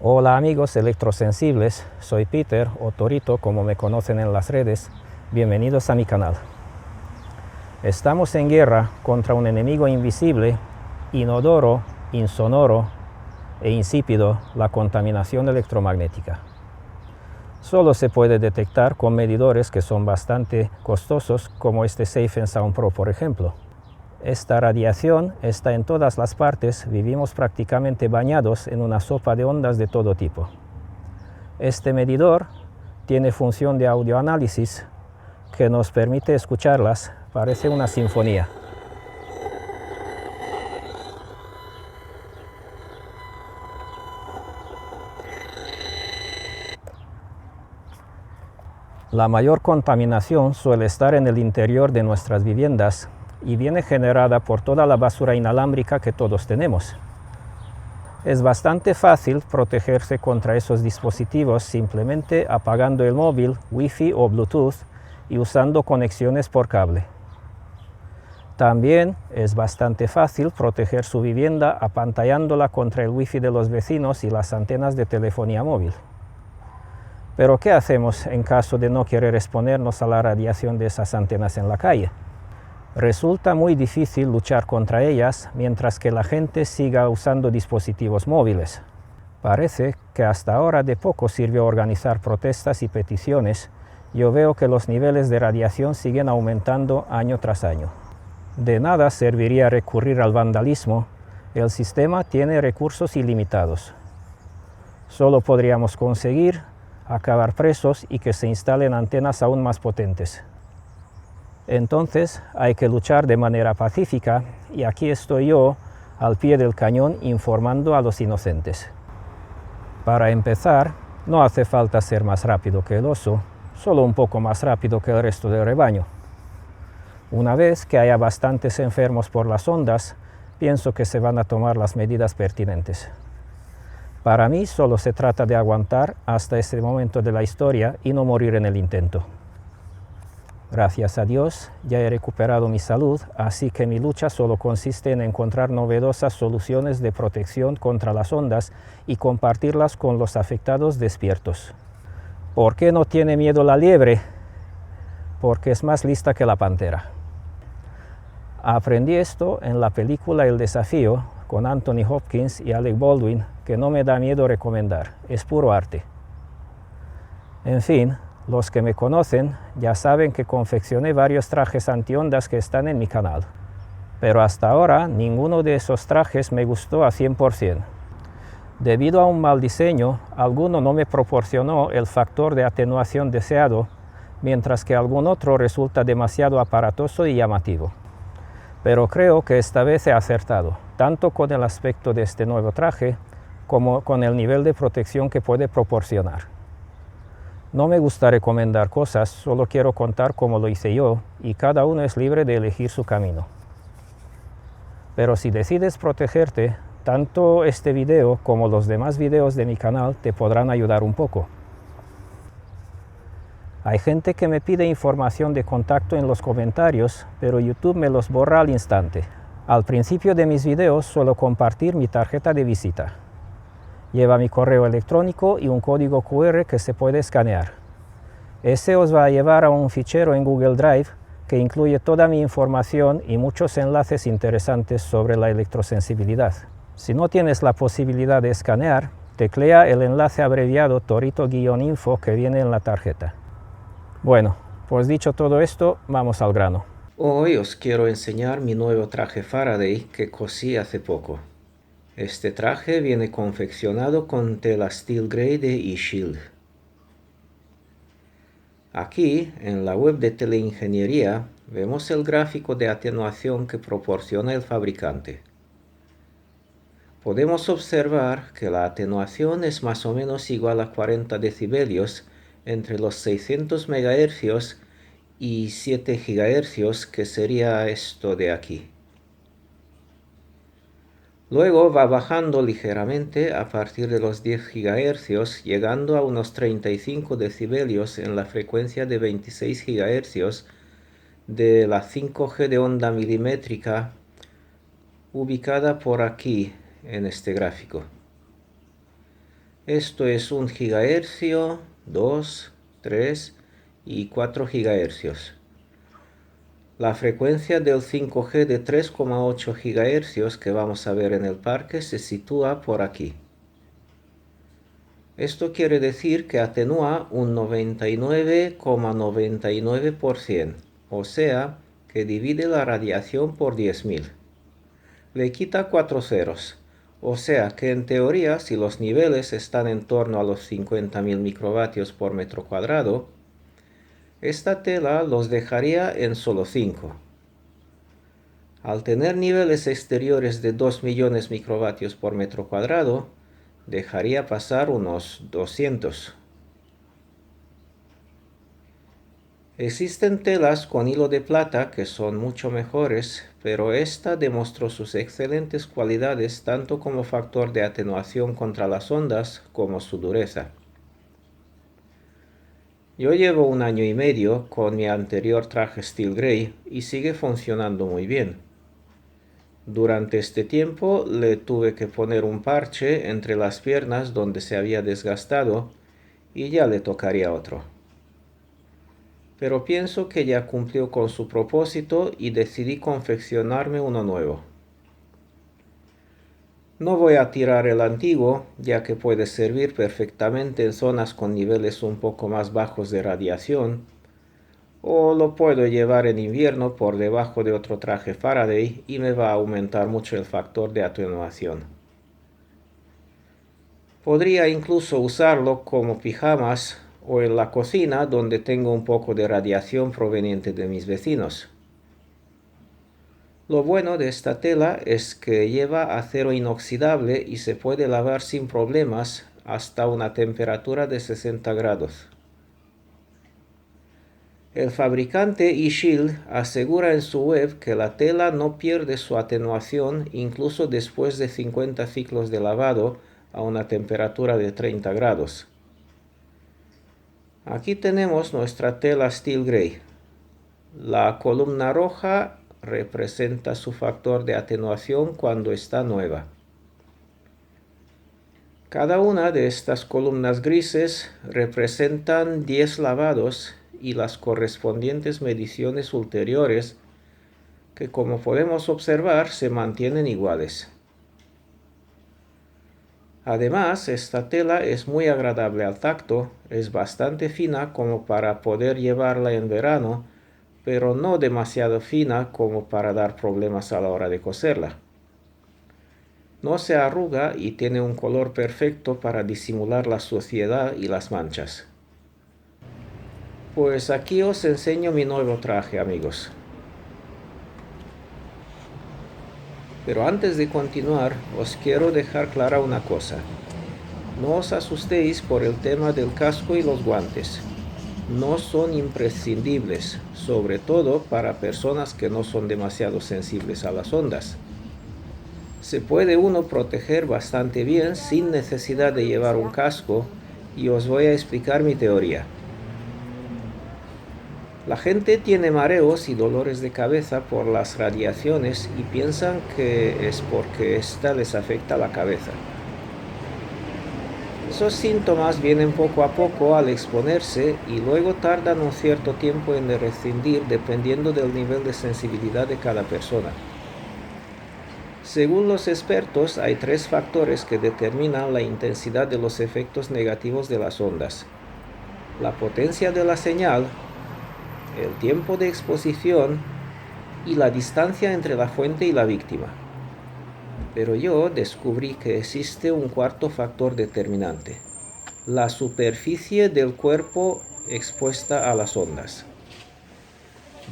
Hola amigos electrosensibles, soy Peter o Torito como me conocen en las redes. Bienvenidos a mi canal. Estamos en guerra contra un enemigo invisible, inodoro, insonoro e insípido, la contaminación electromagnética. Solo se puede detectar con medidores que son bastante costosos, como este Safe & Sound Pro, por ejemplo. Esta radiación está en todas las partes, vivimos prácticamente bañados en una sopa de ondas de todo tipo. Este medidor tiene función de audioanálisis que nos permite escucharlas, parece una sinfonía. La mayor contaminación suele estar en el interior de nuestras viviendas y viene generada por toda la basura inalámbrica que todos tenemos. Es bastante fácil protegerse contra esos dispositivos simplemente apagando el móvil, Wi-Fi o Bluetooth y usando conexiones por cable. También es bastante fácil proteger su vivienda apantallándola contra el Wi-Fi de los vecinos y las antenas de telefonía móvil. Pero ¿qué hacemos en caso de no querer exponernos a la radiación de esas antenas en la calle? Resulta muy difícil luchar contra ellas mientras que la gente siga usando dispositivos móviles. Parece que hasta ahora de poco sirvió organizar protestas y peticiones. Yo veo que los niveles de radiación siguen aumentando año tras año. De nada serviría recurrir al vandalismo. El sistema tiene recursos ilimitados. Solo podríamos conseguir acabar presos y que se instalen antenas aún más potentes. Entonces hay que luchar de manera pacífica y aquí estoy yo al pie del cañón informando a los inocentes. Para empezar, no hace falta ser más rápido que el oso, solo un poco más rápido que el resto del rebaño. Una vez que haya bastantes enfermos por las ondas, pienso que se van a tomar las medidas pertinentes. Para mí solo se trata de aguantar hasta ese momento de la historia y no morir en el intento. Gracias a Dios ya he recuperado mi salud, así que mi lucha solo consiste en encontrar novedosas soluciones de protección contra las ondas y compartirlas con los afectados despiertos. ¿Por qué no tiene miedo la liebre? Porque es más lista que la pantera. Aprendí esto en la película El Desafío con Anthony Hopkins y Alec Baldwin, que no me da miedo recomendar, es puro arte. En fin, los que me conocen ya saben que confeccioné varios trajes antiondas que están en mi canal. Pero hasta ahora ninguno de esos trajes me gustó a 100%. Debido a un mal diseño, alguno no me proporcionó el factor de atenuación deseado, mientras que algún otro resulta demasiado aparatoso y llamativo. Pero creo que esta vez he acertado, tanto con el aspecto de este nuevo traje, como con el nivel de protección que puede proporcionar. No me gusta recomendar cosas, solo quiero contar cómo lo hice yo, y cada uno es libre de elegir su camino. Pero si decides protegerte, tanto este video como los demás videos de mi canal te podrán ayudar un poco. Hay gente que me pide información de contacto en los comentarios, pero YouTube me los borra al instante. Al principio de mis videos suelo compartir mi tarjeta de visita. Lleva mi correo electrónico y un código QR que se puede escanear. Ese os va a llevar a un fichero en Google Drive que incluye toda mi información y muchos enlaces interesantes sobre la electrosensibilidad. Si no tienes la posibilidad de escanear, teclea el enlace abreviado torito-info que viene en la tarjeta. Bueno, pues dicho todo esto, vamos al grano. Hoy os quiero enseñar mi nuevo traje Faraday que cosí hace poco. Este traje viene confeccionado con tela Steel Grey de eShield. Aquí, en la web de Teleingeniería, vemos el gráfico de atenuación que proporciona el fabricante. Podemos observar que la atenuación es más o menos igual a 40 decibelios entre los 600 MHz y 7 GHz, que sería esto de aquí. Luego va bajando ligeramente a partir de los 10 GHz, llegando a unos 35 decibelios en la frecuencia de 26 GHz de la 5G de onda milimétrica, ubicada por aquí en este gráfico. Esto es 1 gigahercio, 2, 3 y 4 gigahercios. La frecuencia del 5G de 3,8 gigahercios que vamos a ver en el parque se sitúa por aquí. Esto quiere decir que atenúa un 99,99%, o sea, que divide la radiación por 10.000. Le quita 4 ceros, o sea que en teoría si los niveles están en torno a los 50.000 microvatios por metro cuadrado, esta tela los dejaría en solo 5. Al tener niveles exteriores de 2 millones microvatios por metro cuadrado, dejaría pasar unos 200. Existen telas con hilo de plata que son mucho mejores, pero esta demostró sus excelentes cualidades tanto como factor de atenuación contra las ondas como su dureza. Yo llevo 1 año y medio con mi anterior traje Steel Grey y sigue funcionando muy bien. Durante este tiempo le tuve que poner un parche entre las piernas donde se había desgastado y ya le tocaría otro. Pero pienso que ya cumplió con su propósito y decidí confeccionarme uno nuevo. No voy a tirar el antiguo, ya que puede servir perfectamente en zonas con niveles un poco más bajos de radiación, o lo puedo llevar en invierno por debajo de otro traje Faraday y me va a aumentar mucho el factor de atenuación. Podría incluso usarlo como pijamas o en la cocina donde tengo un poco de radiación proveniente de mis vecinos. Lo bueno de esta tela es que lleva acero inoxidable y se puede lavar sin problemas hasta una temperatura de 60 grados. El fabricante eShield asegura en su web que la tela no pierde su atenuación incluso después de 50 ciclos de lavado a una temperatura de 30 grados. Aquí tenemos nuestra tela Steel Grey. La columna roja representa su factor de atenuación cuando está nueva. Cada una de estas columnas grises representan 10 lavados y las correspondientes mediciones ulteriores que, como podemos observar, se mantienen iguales. Además, esta tela es muy agradable al tacto, es bastante fina como para poder llevarla en verano, pero no demasiado fina como para dar problemas a la hora de coserla. No se arruga y tiene un color perfecto para disimular la suciedad y las manchas. Pues aquí os enseño mi nuevo traje, amigos. Pero antes de continuar, os quiero dejar clara una cosa. No os asustéis por el tema del casco y los guantes. No son imprescindibles, sobre todo para personas que no son demasiado sensibles a las ondas. Se puede uno proteger bastante bien sin necesidad de llevar un casco y os voy a explicar mi teoría. La gente tiene mareos y dolores de cabeza por las radiaciones y piensan que es porque esta les afecta la cabeza. Esos síntomas vienen poco a poco al exponerse y luego tardan un cierto tiempo en rescindir dependiendo del nivel de sensibilidad de cada persona. Según los expertos, hay 3 factores que determinan la intensidad de los efectos negativos de las ondas: la potencia de la señal, el tiempo de exposición y la distancia entre la fuente y la víctima. Pero yo descubrí que existe un cuarto factor determinante: la superficie del cuerpo expuesta a las ondas.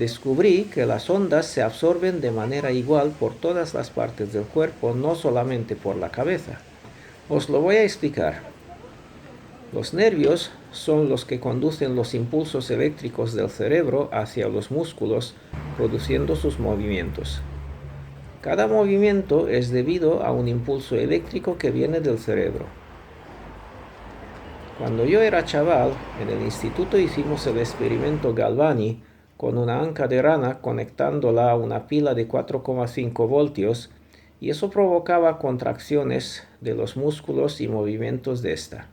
Descubrí que las ondas se absorben de manera igual por todas las partes del cuerpo, no solamente por la cabeza. Os lo voy a explicar. Los nervios son los que conducen los impulsos eléctricos del cerebro hacia los músculos, produciendo sus movimientos. Cada movimiento es debido a un impulso eléctrico que viene del cerebro. Cuando yo era chaval, en el instituto hicimos el experimento Galvani con una anca de rana conectándola a una pila de 4,5 voltios y eso provocaba contracciones de los músculos y movimientos de esta.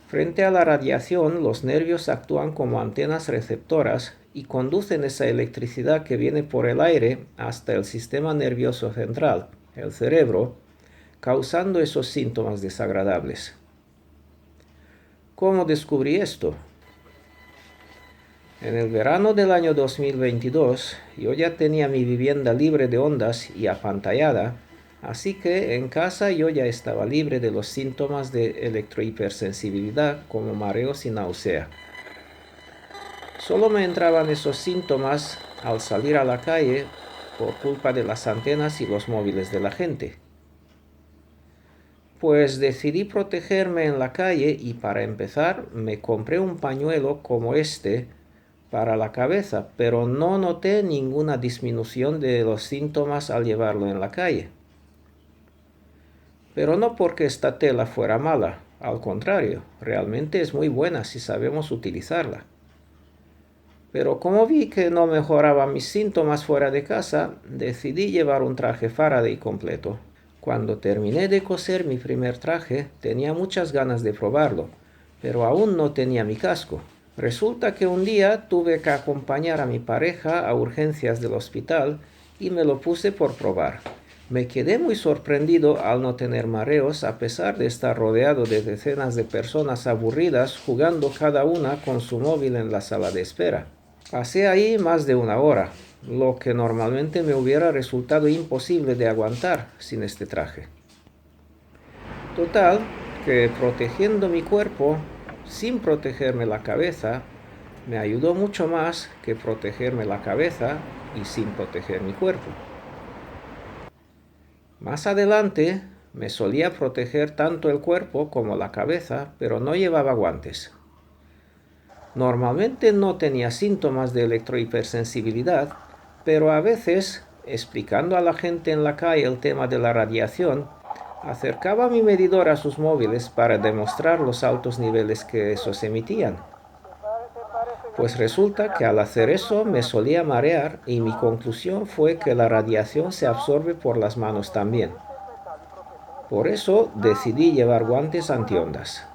Frente a la radiación, los nervios actúan como antenas receptoras y conducen esa electricidad que viene por el aire hasta el sistema nervioso central, el cerebro, causando esos síntomas desagradables. ¿Cómo descubrí esto? En el verano del año 2022, yo ya tenía mi vivienda libre de ondas y apantallada, así que en casa yo ya estaba libre de los síntomas de electrohipersensibilidad como mareos y náusea. Solo me entraban esos síntomas al salir a la calle por culpa de las antenas y los móviles de la gente. Pues decidí protegerme en la calle y para empezar me compré un pañuelo como este para la cabeza, pero no noté ninguna disminución de los síntomas al llevarlo en la calle. Pero no porque esta tela fuera mala, al contrario, realmente es muy buena si sabemos utilizarla. Pero como vi que no mejoraba mis síntomas fuera de casa, decidí llevar un traje Faraday completo. Cuando terminé de coser mi primer traje, tenía muchas ganas de probarlo, pero aún no tenía mi casco. Resulta que un día tuve que acompañar a mi pareja a urgencias del hospital y me lo puse por probar. Me quedé muy sorprendido al no tener mareos a pesar de estar rodeado de decenas de personas aburridas jugando cada una con su móvil en la sala de espera. Pasé ahí más de una hora, lo que normalmente me hubiera resultado imposible de aguantar sin este traje. Total, que protegiendo mi cuerpo sin protegerme la cabeza, me ayudó mucho más que protegerme la cabeza y sin proteger mi cuerpo. Más adelante me solía proteger tanto el cuerpo como la cabeza, pero no llevaba guantes. Normalmente no tenía síntomas de electrohipersensibilidad, pero a veces, explicando a la gente en la calle el tema de la radiación, acercaba mi medidor a sus móviles para demostrar los altos niveles que esos emitían. Pues resulta que al hacer eso me solía marear y mi conclusión fue que la radiación se absorbe por las manos también. Por eso decidí llevar guantes antiondas.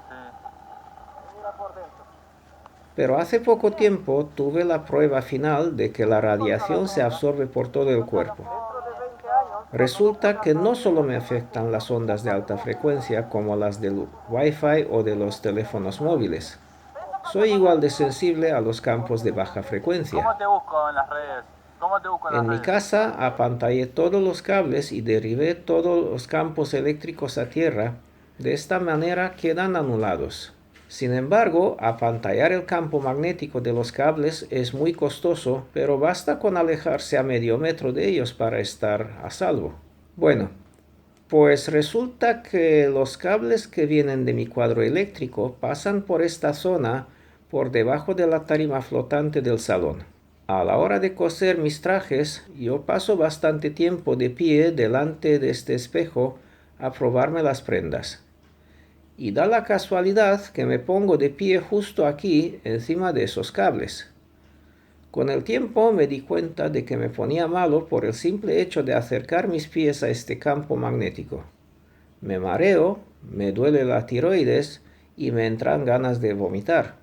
Pero hace poco tiempo tuve la prueba final de que la radiación se absorbe por todo el cuerpo. Resulta que no solo me afectan las ondas de alta frecuencia como las del Wi-Fi o de los teléfonos móviles. Soy igual de sensible a los campos de baja frecuencia. ¿Cómo te busco en las redes? En mi casa apantallé todos los cables y derrivé todos los campos eléctricos a tierra. De esta manera quedan anulados. Sin embargo, apantallar el campo magnético de los cables es muy costoso, pero basta con alejarse a medio metro de ellos para estar a salvo. Bueno, pues resulta que los cables que vienen de mi cuadro eléctrico pasan por esta zona por debajo de la tarima flotante del salón. A la hora de coser mis trajes, yo paso bastante tiempo de pie delante de este espejo a probarme las prendas. Y da la casualidad que me pongo de pie justo aquí, encima de esos cables. Con el tiempo me di cuenta de que me ponía malo por el simple hecho de acercar mis pies a este campo magnético. Me mareo, me duele la tiroides y me entran ganas de vomitar.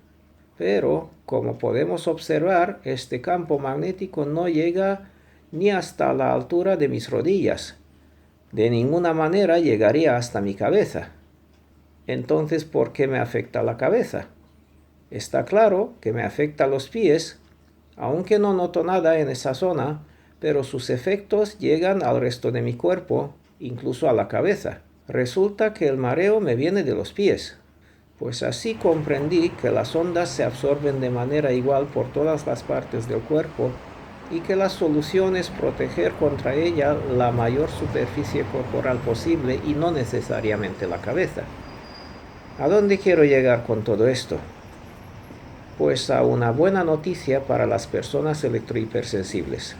Pero, como podemos observar, este campo magnético no llega ni hasta la altura de mis rodillas. De ninguna manera llegaría hasta mi cabeza. Entonces, ¿por qué me afecta la cabeza? Está claro que me afecta los pies, aunque no noto nada en esa zona, pero sus efectos llegan al resto de mi cuerpo, incluso a la cabeza. Resulta que el mareo me viene de los pies. Pues así comprendí que las ondas se absorben de manera igual por todas las partes del cuerpo y que la solución es proteger contra ella la mayor superficie corporal posible y no necesariamente la cabeza. ¿A dónde quiero llegar con todo esto? Pues a una buena noticia para las personas electrohipersensibles.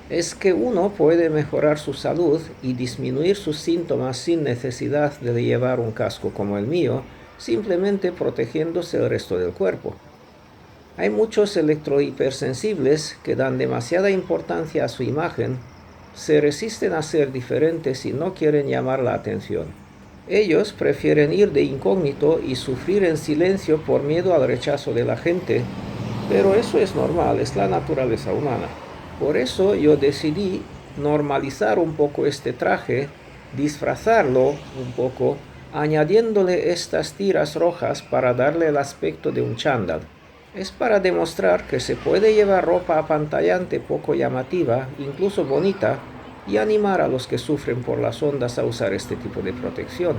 Es que uno puede mejorar su salud y disminuir sus síntomas sin necesidad de llevar un casco como el mío, simplemente protegiéndose el resto del cuerpo. Hay muchos electrohipersensibles que dan demasiada importancia a su imagen se resisten a ser diferentes y no quieren llamar la atención. Ellos prefieren ir de incógnito y sufrir en silencio por miedo al rechazo de la gente, pero eso es normal, es la naturaleza humana. Por eso yo decidí normalizar un poco este traje, disfrazarlo un poco, añadiéndole estas tiras rojas para darle el aspecto de un chándal. Es para demostrar que se puede llevar ropa apantallante poco llamativa, incluso bonita, y animar a los que sufren por las ondas a usar este tipo de protección.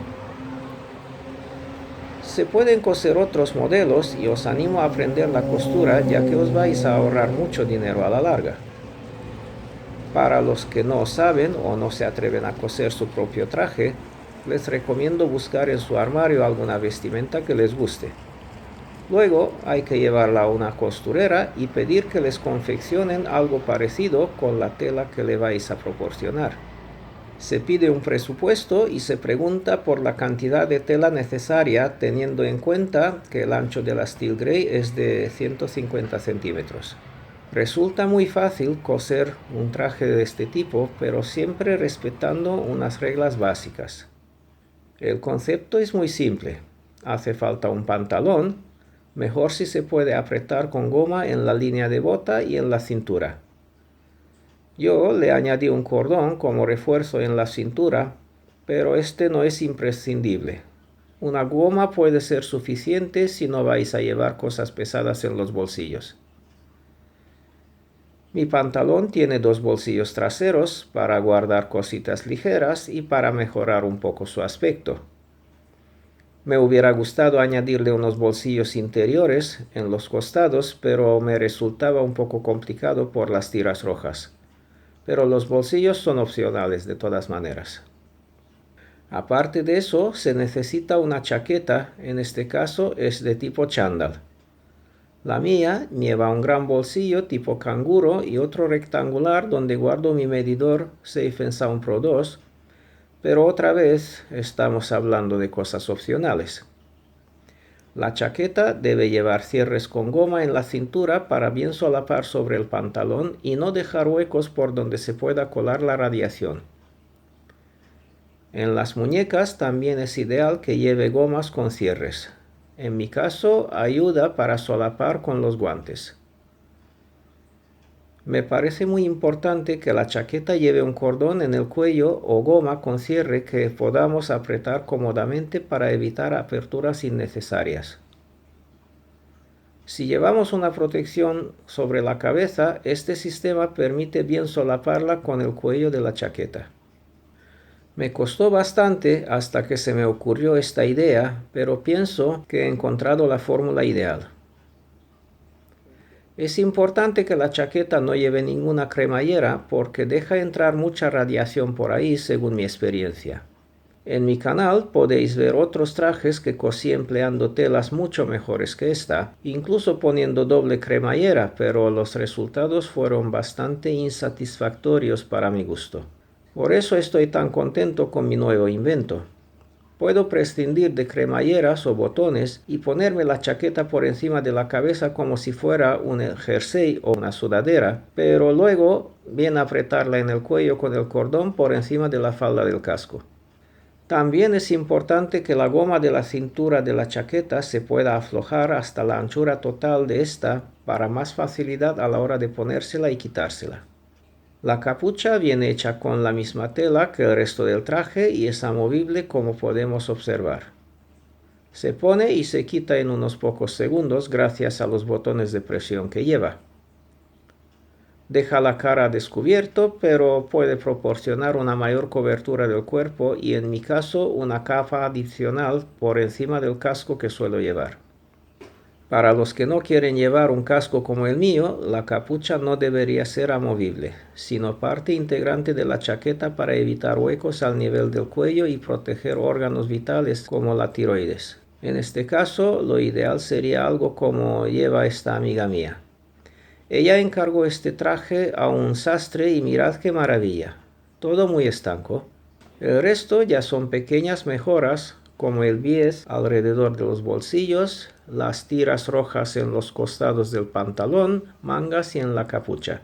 Se pueden coser otros modelos y os animo a aprender la costura, ya que os vais a ahorrar mucho dinero a la larga. Para los que no saben o no se atreven a coser su propio traje, les recomiendo buscar en su armario alguna vestimenta que les guste. Luego hay que llevarla a una costurera y pedir que les confeccionen algo parecido con la tela que le vais a proporcionar. Se pide un presupuesto y se pregunta por la cantidad de tela necesaria, teniendo en cuenta que el ancho de la Steel Grey es de 150 centímetros. Resulta muy fácil coser un traje de este tipo, pero siempre respetando unas reglas básicas. El concepto es muy simple. Hace falta un pantalón, mejor si se puede apretar con goma en la línea de bota y en la cintura. Yo le añadí un cordón como refuerzo en la cintura, pero este no es imprescindible. Una goma puede ser suficiente si no vais a llevar cosas pesadas en los bolsillos. Mi pantalón tiene 2 bolsillos traseros para guardar cositas ligeras y para mejorar un poco su aspecto. Me hubiera gustado añadirle unos bolsillos interiores en los costados, pero me resultaba un poco complicado por las tiras rojas. Pero los bolsillos son opcionales de todas maneras. Aparte de eso, se necesita una chaqueta, en este caso es de tipo chándal. La mía lleva un gran bolsillo tipo canguro y otro rectangular donde guardo mi medidor Safe & Sound Pro 2, pero otra vez estamos hablando de cosas opcionales. La chaqueta debe llevar cierres con goma en la cintura para bien solapar sobre el pantalón y no dejar huecos por donde se pueda colar la radiación. En las muñecas también es ideal que lleve gomas con cierres. En mi caso, ayuda para solapar con los guantes. Me parece muy importante que la chaqueta lleve un cordón en el cuello o goma con cierre que podamos apretar cómodamente para evitar aperturas innecesarias. Si llevamos una protección sobre la cabeza, este sistema permite bien solaparla con el cuello de la chaqueta. Me costó bastante hasta que se me ocurrió esta idea, pero pienso que he encontrado la fórmula ideal. Es importante que la chaqueta no lleve ninguna cremallera porque deja entrar mucha radiación por ahí según mi experiencia. En mi canal podéis ver otros trajes que cosí empleando telas mucho mejores que esta, incluso poniendo doble cremallera, pero los resultados fueron bastante insatisfactorios para mi gusto. Por eso estoy tan contento con mi nuevo invento. Puedo prescindir de cremalleras o botones y ponerme la chaqueta por encima de la cabeza como si fuera un jersey o una sudadera, pero luego bien apretarla en el cuello con el cordón por encima de la falda del casco. También es importante que la goma de la cintura de la chaqueta se pueda aflojar hasta la anchura total de esta para más facilidad a la hora de ponérsela y quitársela. La capucha viene hecha con la misma tela que el resto del traje y es amovible como podemos observar. Se pone y se quita en unos pocos segundos gracias a los botones de presión que lleva. Deja la cara descubierto, pero puede proporcionar una mayor cobertura del cuerpo y en mi caso una capa adicional por encima del casco que suelo llevar. Para los que no quieren llevar un casco como el mío, la capucha no debería ser amovible, sino parte integrante de la chaqueta para evitar huecos al nivel del cuello y proteger órganos vitales como la tiroides. En este caso, lo ideal sería algo como lleva esta amiga mía. Ella encargó este traje a un sastre y mirad qué maravilla. Todo muy estanco. El resto ya son pequeñas mejoras, como el bies alrededor de los bolsillos, las tiras rojas en los costados del pantalón, mangas y en la capucha.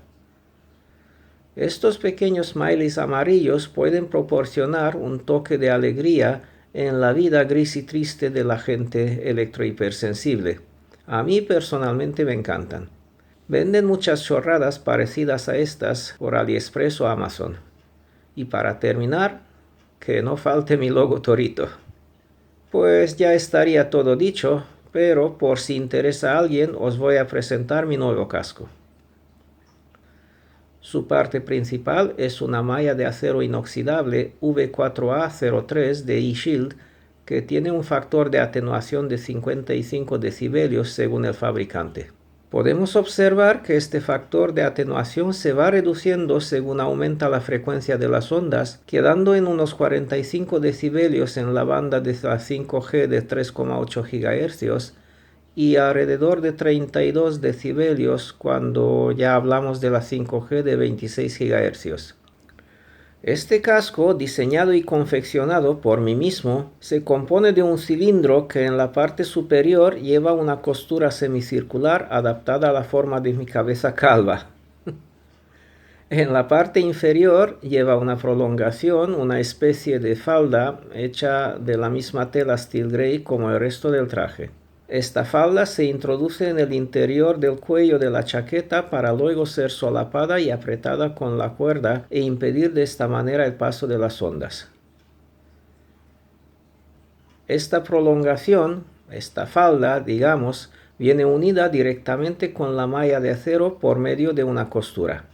Estos pequeños smileys amarillos pueden proporcionar un toque de alegría en la vida gris y triste de la gente electrohipersensible. A mí personalmente me encantan. Venden muchas chorradas parecidas a estas por AliExpress o Amazon. Y para terminar, que no falte mi logo Torito. Pues ya estaría todo dicho, pero por si interesa a alguien os voy a presentar mi nuevo casco. Su parte principal es una malla de acero inoxidable V4A03 de eShield que tiene un factor de atenuación de 55 decibelios según el fabricante. Podemos observar que este factor de atenuación se va reduciendo según aumenta la frecuencia de las ondas, quedando en unos 45 decibelios en la banda de la 5G de 3,8 GHz y alrededor de 32 decibelios cuando ya hablamos de la 5G de 26 GHz. Este casco, diseñado y confeccionado por mí mismo, se compone de un cilindro que en la parte superior lleva una costura semicircular adaptada a la forma de mi cabeza calva. En la parte inferior lleva una prolongación, una especie de falda hecha de la misma tela steel grey como el resto del traje. Esta falda se introduce en el interior del cuello de la chaqueta para luego ser solapada y apretada con la cuerda e impedir de esta manera el paso de las ondas. Esta prolongación, esta falda, digamos, viene unida directamente con la malla de acero por medio de una costura.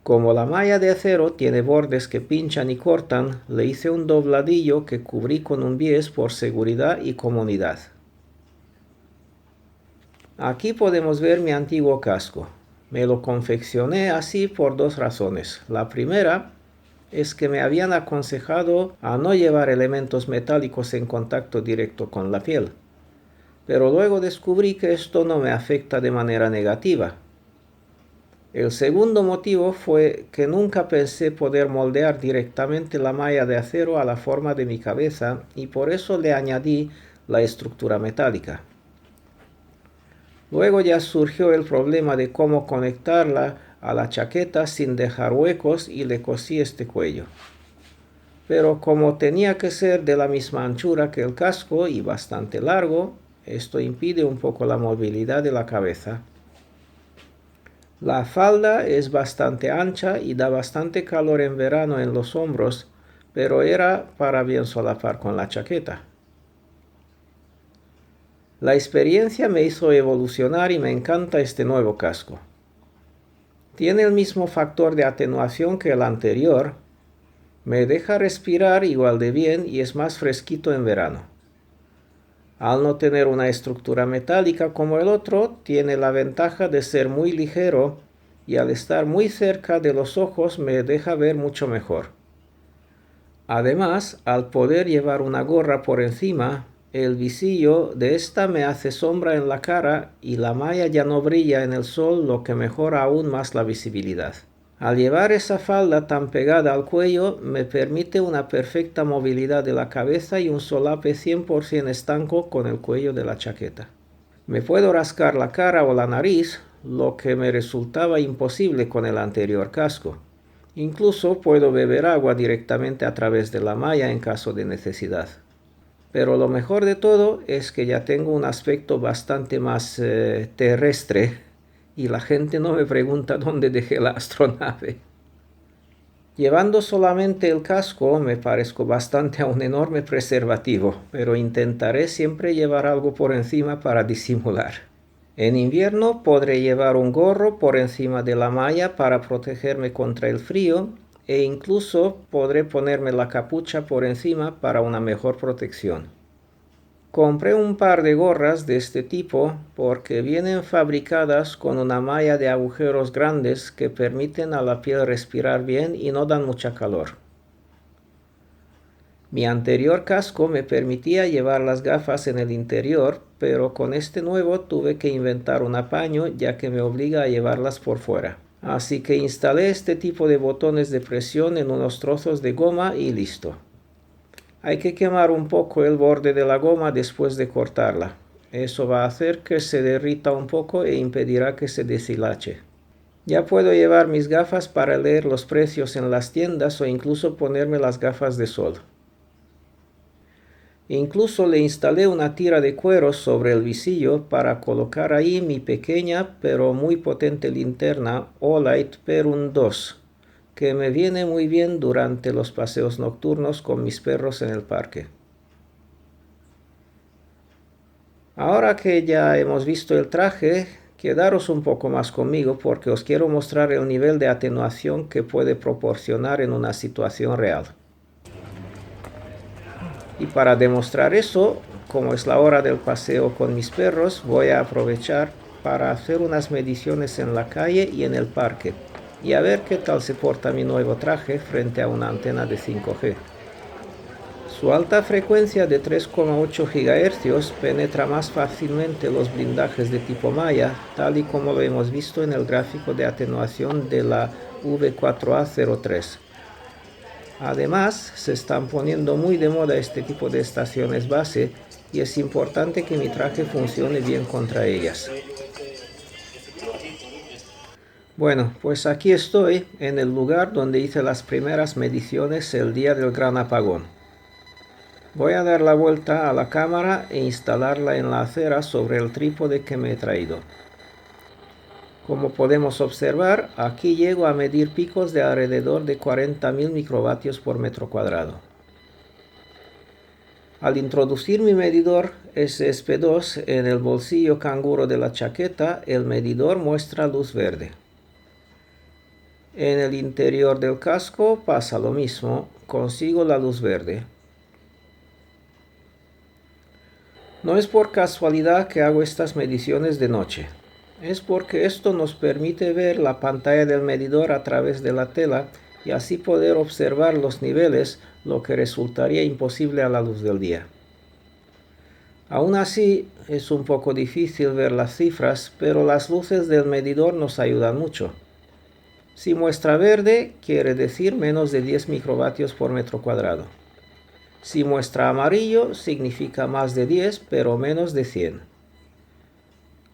Como la malla de acero tiene bordes que pinchan y cortan, le hice un dobladillo que cubrí con un bies por seguridad y comodidad. Aquí podemos ver mi antiguo casco. Me lo confeccioné así por dos razones. La primera es que me habían aconsejado a no llevar elementos metálicos en contacto directo con la piel. Pero luego descubrí que esto no me afecta de manera negativa. El segundo motivo fue que nunca pensé poder moldear directamente la malla de acero a la forma de mi cabeza y por eso le añadí la estructura metálica. Luego ya surgió el problema de cómo conectarla a la chaqueta sin dejar huecos y le cosí este cuello. Pero como tenía que ser de la misma anchura que el casco y bastante largo, esto impide un poco la movilidad de la cabeza. La falda es bastante ancha y da bastante calor en verano en los hombros, pero era para bien solapar con la chaqueta. La experiencia me hizo evolucionar y me encanta este nuevo casco. Tiene el mismo factor de atenuación que el anterior, me deja respirar igual de bien y es más fresquito en verano. Al no tener una estructura metálica como el otro, tiene la ventaja de ser muy ligero y al estar muy cerca de los ojos me deja ver mucho mejor. Además, al poder llevar una gorra por encima, el visillo de esta me hace sombra en la cara y la malla ya no brilla en el sol, lo que mejora aún más la visibilidad. Al llevar esa falda tan pegada al cuello, me permite una perfecta movilidad de la cabeza y un solape 100% estanco con el cuello de la chaqueta. Me puedo rascar la cara o la nariz, lo que me resultaba imposible con el anterior casco. Incluso puedo beber agua directamente a través de la malla en caso de necesidad. Pero lo mejor de todo es que ya tengo un aspecto bastante más terrestre y la gente no me pregunta dónde dejé la astronave. Llevando solamente el casco me parezco bastante a un enorme preservativo, pero intentaré siempre llevar algo por encima para disimular. En invierno podré llevar un gorro por encima de la malla para protegerme contra el frío e incluso podré ponerme la capucha por encima para una mejor protección. Compré un par de gorras de este tipo porque vienen fabricadas con una malla de agujeros grandes que permiten a la piel respirar bien y no dan mucha calor. Mi anterior casco me permitía llevar las gafas en el interior, pero con este nuevo tuve que inventar un apaño ya que me obliga a llevarlas por fuera. Así que instalé este tipo de botones de presión en unos trozos de goma y listo. Hay que quemar un poco el borde de la goma después de cortarla. Eso va a hacer que se derrita un poco e impedirá que se deshilache. Ya puedo llevar mis gafas para leer los precios en las tiendas o incluso ponerme las gafas de sol. Incluso le instalé una tira de cuero sobre el visillo para colocar ahí mi pequeña pero muy potente linterna Olight Perun 2, que me viene muy bien durante los paseos nocturnos con mis perros en el parque. Ahora que ya hemos visto el traje, quedaros un poco más conmigo porque os quiero mostrar el nivel de atenuación que puede proporcionar en una situación real. Y para demostrar eso, como es la hora del paseo con mis perros, voy a aprovechar para hacer unas mediciones en la calle y en el parque y a ver qué tal se porta mi nuevo traje frente a una antena de 5G. Su alta frecuencia de 3,8 GHz penetra más fácilmente los blindajes de tipo malla, tal y como lo hemos visto en el gráfico de atenuación de la V4A03. Además, se están poniendo muy de moda este tipo de estaciones base y es importante que mi traje funcione bien contra ellas. Bueno, pues aquí estoy en el lugar donde hice las primeras mediciones el día del gran apagón. Voy a dar la vuelta a la cámara e instalarla en la acera sobre el trípode que me he traído. Como podemos observar, aquí llego a medir picos de alrededor de 40.000 microvatios por metro cuadrado. Al introducir mi medidor SSP2 en el bolsillo canguro de la chaqueta, el medidor muestra luz verde. En el interior del casco pasa lo mismo, consigo la luz verde. No es por casualidad que hago estas mediciones de noche. Es porque esto nos permite ver la pantalla del medidor a través de la tela y así poder observar los niveles, lo que resultaría imposible a la luz del día. Aún así, es un poco difícil ver las cifras, pero las luces del medidor nos ayudan mucho. Si muestra verde, quiere decir menos de 10 microvatios por metro cuadrado. Si muestra amarillo, significa más de 10, pero menos de 100.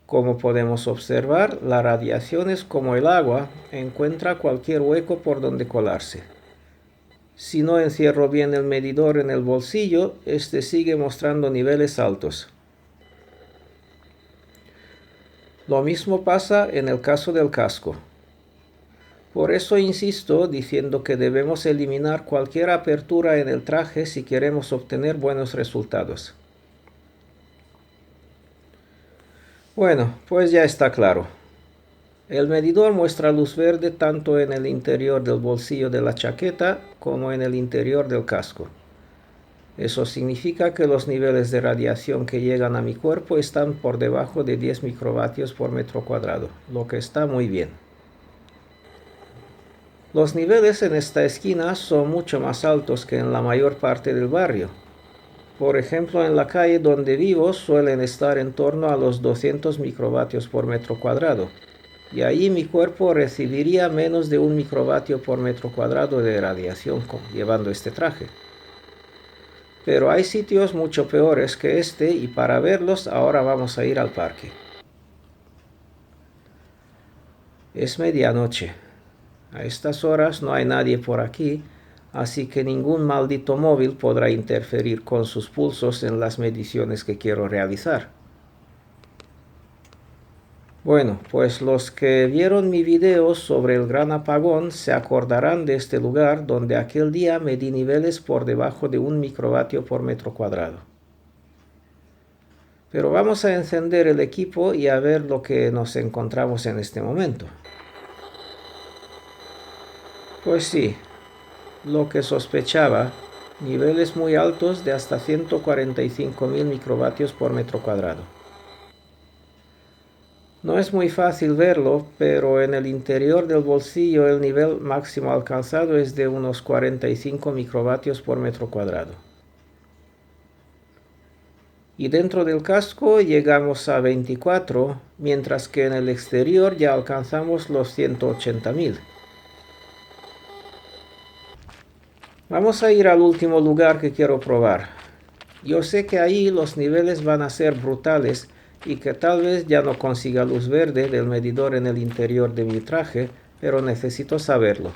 Como podemos observar, la radiación es como el agua, encuentra cualquier hueco por donde colarse. Si no encierro bien el medidor en el bolsillo, este sigue mostrando niveles altos. Lo mismo pasa en el caso del casco. Por eso insisto diciendo que debemos eliminar cualquier apertura en el traje si queremos obtener buenos resultados. Bueno, pues ya está claro. El medidor muestra luz verde tanto en el interior del bolsillo de la chaqueta como en el interior del casco. Eso significa que los niveles de radiación que llegan a mi cuerpo están por debajo de 10 microvatios por metro cuadrado, lo que está muy bien. Los niveles en esta esquina son mucho más altos que en la mayor parte del barrio. Por ejemplo, en la calle donde vivo suelen estar en torno a los 200 microvatios por metro cuadrado. Y ahí mi cuerpo recibiría menos de 1 microvatio por metro cuadrado de radiación llevando este traje. Pero hay sitios mucho peores que este y para verlos ahora vamos a ir al parque. Es medianoche. A estas horas no hay nadie por aquí, así que ningún maldito móvil podrá interferir con sus pulsos en las mediciones que quiero realizar. Bueno, pues los que vieron mi video sobre el gran apagón se acordarán de este lugar donde aquel día medí niveles por debajo de 1 microvatio por metro cuadrado. Pero vamos a encender el equipo y a ver lo que nos encontramos en este momento. Pues sí, lo que sospechaba, niveles muy altos de hasta 145.000 microvatios por metro cuadrado. No es muy fácil verlo, pero en el interior del bolsillo el nivel máximo alcanzado es de unos 45 microvatios por metro cuadrado. Y dentro del casco llegamos a 24, mientras que en el exterior ya alcanzamos los 180.000. Vamos a ir al último lugar que quiero probar. Yo sé que ahí los niveles van a ser brutales y que tal vez ya no consiga luz verde del medidor en el interior de mi traje, pero necesito saberlo.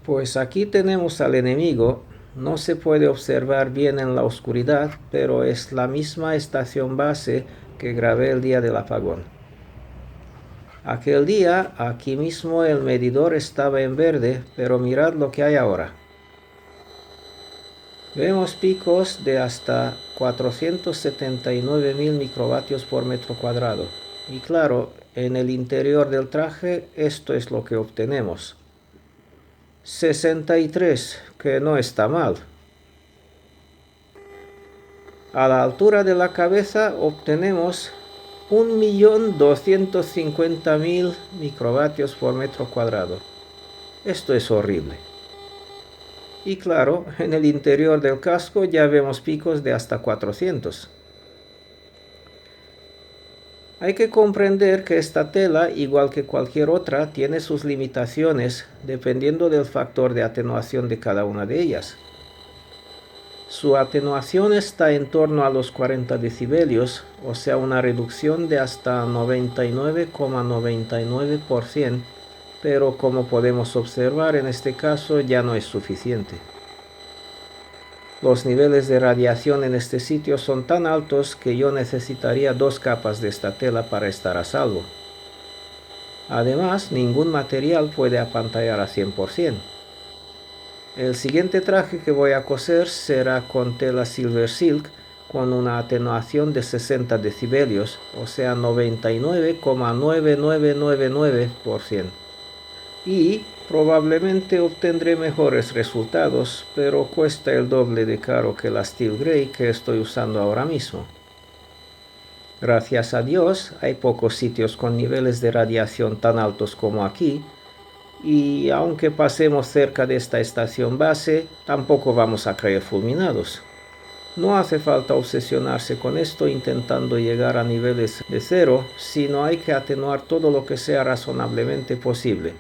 Pues aquí tenemos al enemigo. No se puede observar bien en la oscuridad, pero es la misma estación base que grabé el día del apagón. Aquel día, aquí mismo el medidor estaba en verde, pero mirad lo que hay ahora. Vemos picos de hasta 479.000 microvatios por metro cuadrado. Y claro, en el interior del traje esto es lo que obtenemos. 63, que no está mal. A la altura de la cabeza obtenemos 1.250.000 microvatios por metro cuadrado. Esto es horrible. Y claro, en el interior del casco ya vemos picos de hasta 400. Hay que comprender que esta tela, igual que cualquier otra, tiene sus limitaciones dependiendo del factor de atenuación de cada una de ellas. Su atenuación está en torno a los 40 decibelios, o sea una reducción de hasta 99,99%, pero como podemos observar en este caso ya no es suficiente. Los niveles de radiación en este sitio son tan altos que yo necesitaría 2 capas de esta tela para estar a salvo. Además, ningún material puede apantallar a 100%. El siguiente traje que voy a coser será con tela Silver Silk con una atenuación de 60 decibelios, o sea 99,9999%. Y probablemente obtendré mejores resultados, pero cuesta el doble de caro que la Steel Grey que estoy usando ahora mismo. Gracias a Dios hay pocos sitios con niveles de radiación tan altos como aquí, y aunque pasemos cerca de esta estación base, tampoco vamos a caer fulminados. No hace falta obsesionarse con esto intentando llegar a niveles de cero, sino hay que atenuar todo lo que sea razonablemente posible.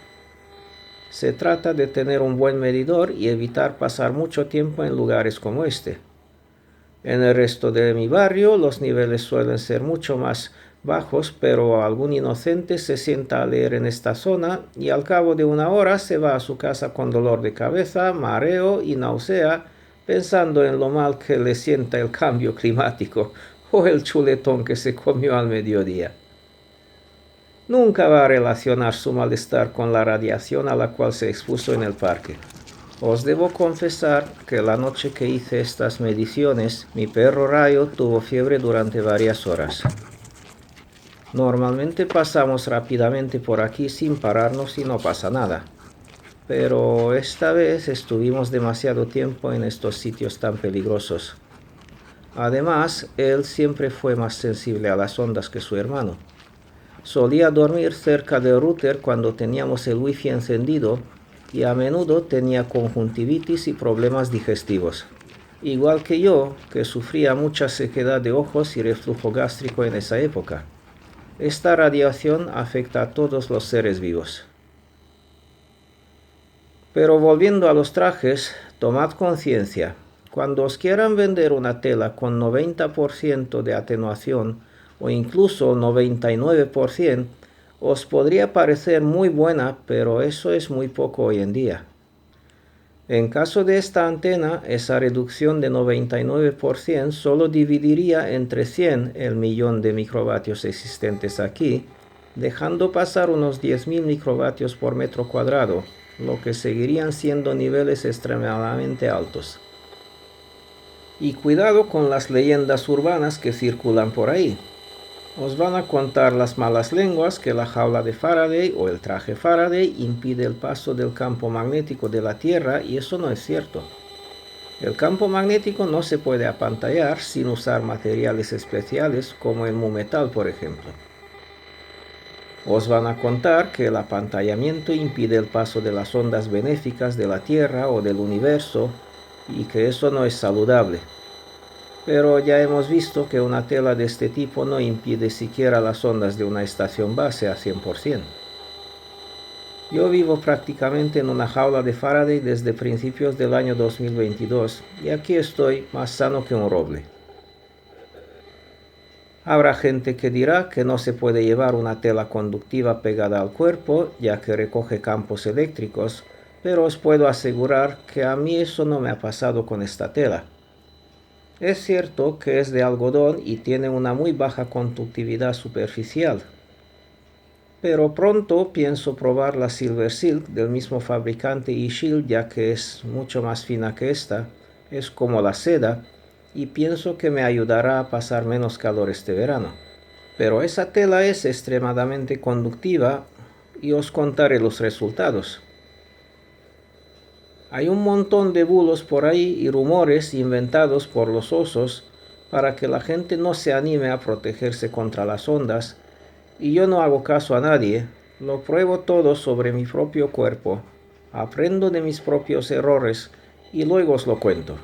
Se trata de tener un buen medidor y evitar pasar mucho tiempo en lugares como este. En el resto de mi barrio los niveles suelen ser mucho más bajos, pero algún inocente se sienta a leer en esta zona y al cabo de una hora se va a su casa con dolor de cabeza, mareo y náusea, pensando en lo mal que le sienta el cambio climático o el chuletón que se comió al mediodía. Nunca va a relacionar su malestar con la radiación a la cual se expuso en el parque. Os debo confesar que la noche que hice estas mediciones, mi perro Rayo tuvo fiebre durante varias horas. Normalmente pasamos rápidamente por aquí sin pararnos y no pasa nada. Pero esta vez estuvimos demasiado tiempo en estos sitios tan peligrosos. Además, él siempre fue más sensible a las ondas que su hermano. Solía dormir cerca del router cuando teníamos el wifi encendido y a menudo tenía conjuntivitis y problemas digestivos. Igual que yo, que sufría mucha sequedad de ojos y reflujo gástrico en esa época. Esta radiación afecta a todos los seres vivos. Pero volviendo a los trajes, tomad conciencia. Cuando os quieran vender una tela con 90% de atenuación, o incluso 99%, os podría parecer muy buena, pero eso es muy poco hoy en día. En caso de esta antena, esa reducción de 99% solo dividiría entre 100 el millón de microvatios existentes aquí, dejando pasar unos 10.000 microvatios por metro cuadrado, lo que seguirían siendo niveles extremadamente altos. Y cuidado con las leyendas urbanas que circulan por ahí. Os van a contar las malas lenguas que la jaula de Faraday o el traje Faraday impide el paso del campo magnético de la Tierra y eso no es cierto. El campo magnético no se puede apantallar sin usar materiales especiales como el mumetal, por ejemplo. Os van a contar que el apantallamiento impide el paso de las ondas benéficas de la Tierra o del universo y que eso no es saludable. Pero ya hemos visto que una tela de este tipo no impide siquiera las ondas de una estación base a 100%. Yo vivo prácticamente en una jaula de Faraday desde principios del año 2022 y aquí estoy más sano que un roble. Habrá gente que dirá que no se puede llevar una tela conductiva pegada al cuerpo ya que recoge campos eléctricos, pero os puedo asegurar que a mí eso no me ha pasado con esta tela. Es cierto que es de algodón y tiene una muy baja conductividad superficial, pero pronto pienso probar la Silver Silk del mismo fabricante eShield ya que es mucho más fina que esta, es como la seda y pienso que me ayudará a pasar menos calor este verano. Pero esa tela es extremadamente conductiva y os contaré los resultados. Hay un montón de bulos por ahí y rumores inventados por los osos para que la gente no se anime a protegerse contra las ondas, y yo no hago caso a nadie, lo pruebo todo sobre mi propio cuerpo, aprendo de mis propios errores y luego os lo cuento.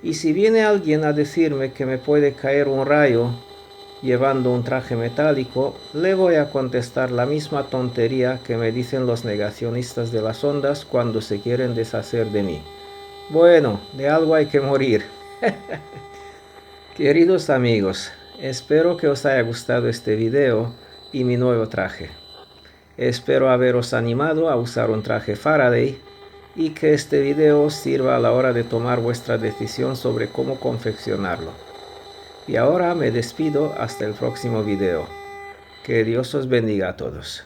Y si viene alguien a decirme que me puede caer un rayo llevando un traje metálico, le voy a contestar la misma tontería que me dicen los negacionistas de las ondas cuando se quieren deshacer de mí. Bueno, de algo hay que morir. Queridos amigos, espero que os haya gustado este video y mi nuevo traje. Espero haberos animado a usar un traje Faraday y que este video os sirva a la hora de tomar vuestra decisión sobre cómo confeccionarlo. Y ahora me despido hasta el próximo video. Que Dios os bendiga a todos.